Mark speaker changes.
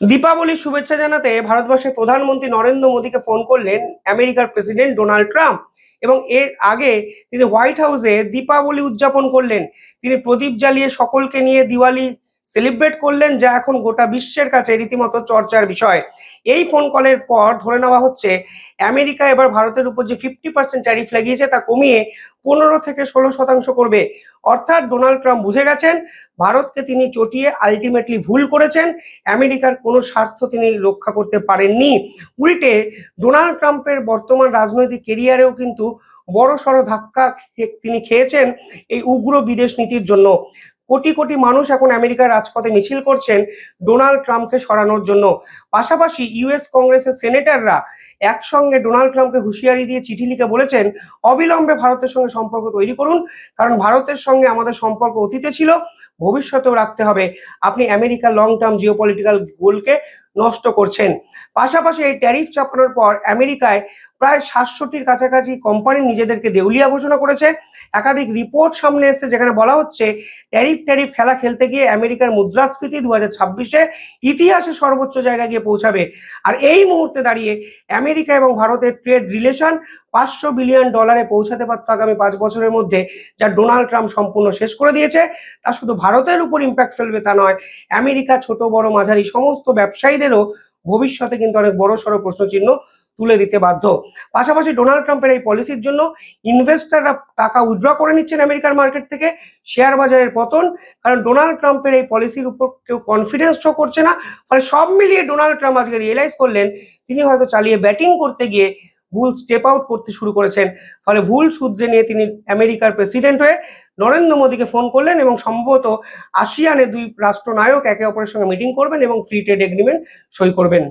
Speaker 1: দীপাবলির শুভেচ্ছা জানাতে ভারতবর্ষের প্রধানমন্ত্রী নরেন্দ্র মোদীকে ফোন করলেন আমেরিকার প্রেসিডেন্ট ডোনাল্ড ট্রাম্প। এবং এর আগে তিনি হোয়াইট হাউসে দীপাবলি উদযাপন করলেন। তিনি প্রদীপ জ্বালিয়ে সকলকে নিয়ে দিওয়ালি সেলিব্রেট করলেন, যা এখন গোটা বিশ্বের কাছে রীতিমতো চর্চার বিষয়। এই ফোন কলের পর ধরে নেওয়া হচ্ছে আমেরিকা এবার ভারতের উপর যে 50% ট্যারিফ লাগিয়েছে তা কমিয়ে 15 থেকে 16% করবে। অর্থাৎ ডোনাল্ড ট্রাম্প বুঝে গেছেন ভারতকে তিনি চটিয়ে আলটিমেটলি ভুল করেছেন। আমেরিকার কোনো স্বার্থ তিনি রক্ষা করতে পারেননি। উল্টে ডোনাল্ড ট্রাম্পের বর্তমান রাজনৈতিক কেরিয়ারেও কিন্তু বড়সড় ধাক্কা তিনি খেয়েছেন এই উগ্র বিদেশ নীতির জন্য। কোটি কোটি মানুষ এখন আমেরিকার রাজপথে মিছিল করছেন ডোনাল্ড ট্রাম্পকে সরানোর জন্য। পাশাপাশি ইউএস কংগ্রেসের সেনেটররা একসঙ্গে ডোনাল্ড ট্রাম্পকে হুঁশিয়ারি দিয়ে চিঠি লিখে বলেছেন অবিলম্বে ভারতের সঙ্গে সম্পর্ক তৈরি করুন, কারণ ভারতের সঙ্গে আমাদের সম্পর্ক অতীতে ছিল, ভবিষ্যতেও রাখতে হবে। আপনি আমেরিকার লং টার্ম জিওপলিটিক্যাল গোলকে নষ্ট করছেন। পাশাপাশি এই ট্যারিফ চাপানোর পর আমেরিকায় প্রায় 700টির কাছাকাছি কোম্পানি নিজেদেরকে দেউলিয়া ঘোষণা করেছে। একাধিক রিপোর্ট সামনে এসেছে যেখানে বলা হচ্ছে ট্যারিফ খেলা খেলতে গিয়ে আমেরিকার মুদ্রাস্ফীতি 2026-এ ইতিহাসে সর্বোচ্চ জায়গায় গিয়ে পৌঁছাবে। আর এই মুহূর্তে দাঁড়িয়ে আমেরিকা এবং ভারতের ট্রেড রিলেশন $500 বিলিয়ন পৌঁছাতে পারত আগামী 5 বছরের মধ্যে, যা ডোনাল্ড ট্রাম্প সম্পূর্ণ শেষ করে দিয়েছে। তা শুধু ভারতের উপর ইম্প্যাক্ট ফেলবে তা নয়, আমেরিকা ছোট বড় মাঝারি সমস্ত ব্যবসায়ীদেরও ভবিষ্যতে কিন্তু অনেক বড় সড়ো প্রশ্নচিহ্ন তুলে দিতে বাধ্য। পাশাপাশি ডোনাল্ড ট্রাম্পের এই পলিসির জন্য ইনভেস্টররা টাকা উইথড্র করে নিচ্ছেন আমেরিকার মার্কেট থেকে, শেয়ার বাজারের পতন। কারণ ডোনাল্ড ট্রাম্পের এই পলিসির উপর কেউ কনফিডেন্স শো করছে না। ফলে সব মিলিয়ে ডোনাল্ড ট্রাম্প আজকে রিয়েলাইজ করলেন তিনি হয়তো চালিয়ে ব্যাটিং করতে গিয়ে ভুল স্টেপ আউট করতে শুরু করেছেন। ফলে ভুল শুধরে নিয়ে তিনি আমেরিকার প্রেসিডেন্ট হয়ে নরেন্দ্র মোদীকে ফোন করলেন এবং সম্ভবত আসিয়ানে দুই রাষ্ট্রনায়ক একে অপরের সঙ্গে মিটিং করবেন এবং ফ্রি ট্রেড এগ্রিমেন্ট সই করবেন।